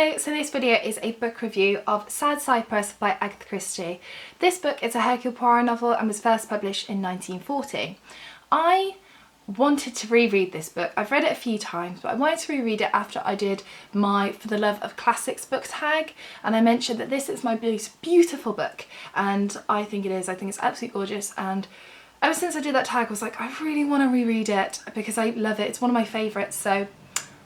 Hello, so this video is a book review of Sad Cypress by Agatha Christie. This book is a Hercule Poirot novel and was first published in 1940. I wanted to reread this book. I've read it a few times, but I wanted to reread it after I did my For the Love of Classics book tag, and I mentioned that this is my most beautiful book, and I think it is. I think it's absolutely gorgeous, and ever since I did that tag I was like, I really want to reread it because I love it. It's one of my favourites, so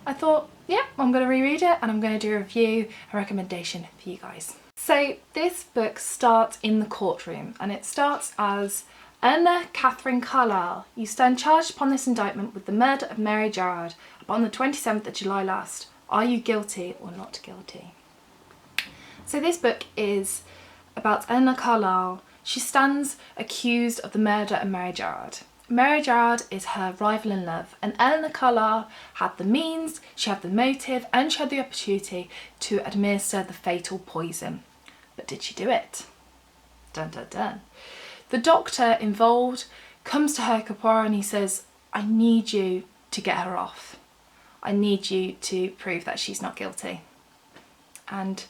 I thought, yeah, I'm going to reread it and I'm going to do a review, a recommendation for you guys. So this book starts in the courtroom, and it starts as Eleanor Catherine Carlyle, you stand charged upon this indictment with the murder of Mary Gerard upon the 27th of July last. Are you guilty or not guilty? So this book is about Eleanor Carlyle. She stands accused of the murder of Mary Gerard. Mary Gerard is her rival in love, and Eleanor Carlyle had the means, she had the motive, and she had the opportunity to administer the fatal poison. But did she do it? Dun dun dun. The doctor involved comes to Hercule Poirot and he says, I need you to get her off. I need you to prove that she's not guilty. And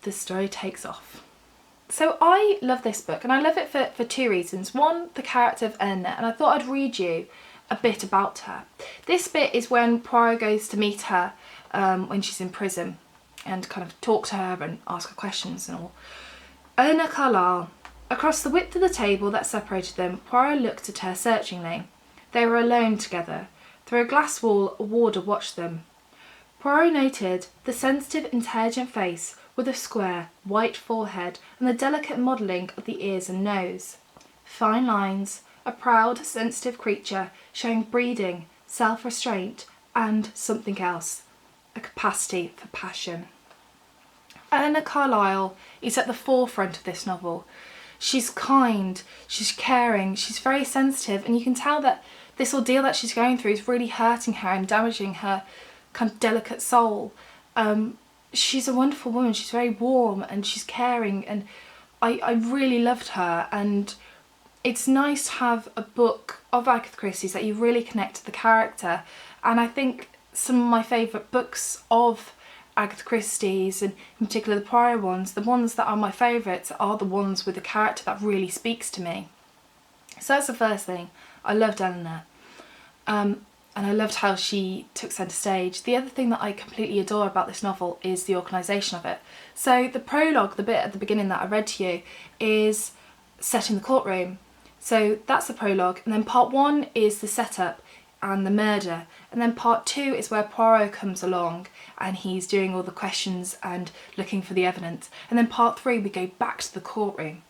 the story takes off. So I love this book, and I love it for two reasons. One, the character of Eleanor, and I thought I'd read you a bit about her. This bit is when Poirot goes to meet her when she's in prison and kind of talk to her and ask her questions and all. Eleanor Carlyle. Across the width of the table that separated them, Poirot looked at her searchingly. They were alone together. Through a glass wall, a warder watched them. Poirot noted the sensitive, intelligent face with a square, white forehead and the delicate modelling of the ears and nose. Fine lines, a proud, sensitive creature showing breeding, self-restraint and something else, a capacity for passion. Eleanor Carlyle is at the forefront of this novel. She's kind, she's caring, she's very sensitive, and you can tell that this ordeal that she's going through is really hurting her and damaging her kind of delicate soul. She's a wonderful woman, she's very warm and she's caring, and I really loved her, and it's nice to have a book of Agatha Christie's that you really connect to the character. And I think some of my favourite books of Agatha Christie's, and in particular the Poirot ones, the ones that are my favourites are the ones with a character that really speaks to me. So that's the first thing. I loved Eleanor. And I loved how she took centre stage. The other thing that I completely adore about this novel is the organisation of it. So the prologue, the bit at the beginning that I read to you, is set in the courtroom. So that's the prologue, and then part one is the setup and the murder, and then part two is where Poirot comes along and he's doing all the questions and looking for the evidence, and then part three we go back to the courtroom.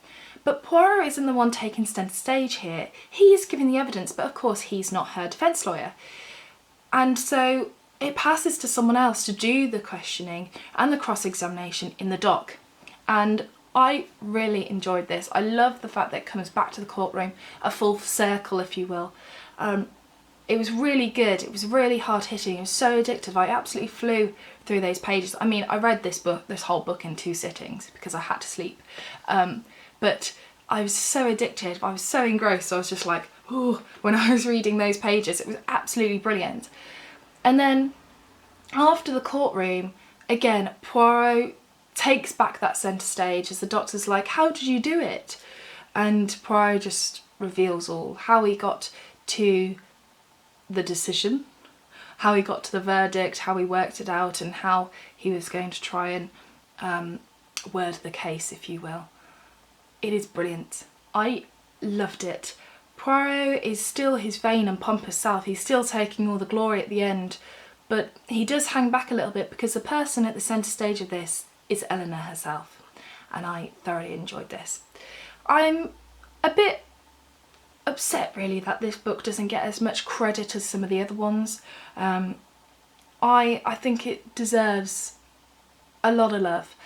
But Poirot isn't the one taking centre stage here. He is giving the evidence, but of course he's not her defence lawyer. And so it passes to someone else to do the questioning and the cross-examination in the dock. And I really enjoyed this. I love the fact that it comes back to the courtroom, a full circle if you will. It was really good, it was really hard hitting, it was so addictive. I absolutely flew through those pages. I mean, I read this whole book in 2 sittings because I had to sleep. But I was so addicted, I was so engrossed, I was just like, oh, when I was reading those pages. It was absolutely brilliant. And then after the courtroom, again, Poirot takes back that centre stage as the doctor's like, how did you do it? And Poirot just reveals all, how he got to the decision, how he got to the verdict, how he worked it out, and how he was going to try and word the case, if you will. It is brilliant. I loved it. Poirot is still his vain and pompous self. He's still taking all the glory at the end, but he does hang back a little bit because the person at the centre stage of this is Eleanor herself, and I thoroughly enjoyed this. I'm a bit upset really that this book doesn't get as much credit as some of the other ones. I think it deserves a lot of love.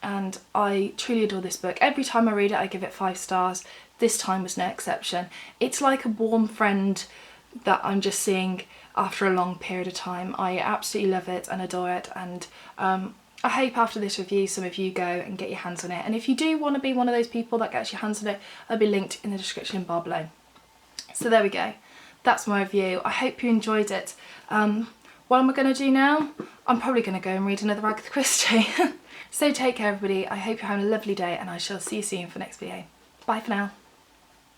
And I truly adore this book. Every time I read it I give it 5 stars. This time was no exception. It's like a warm friend that I'm just seeing after a long period of time. I absolutely love it and adore it, and I hope after this review some of you go and get your hands on it. And if you do want to be one of those people that gets your hands on it, it'll be linked in the description bar below. So there we go. That's my review. I hope you enjoyed it. What am I going to do now? I'm probably going to go and read another Agatha Christie. So take care everybody, I hope you're having a lovely day and I shall see you soon for the next video. Bye for now.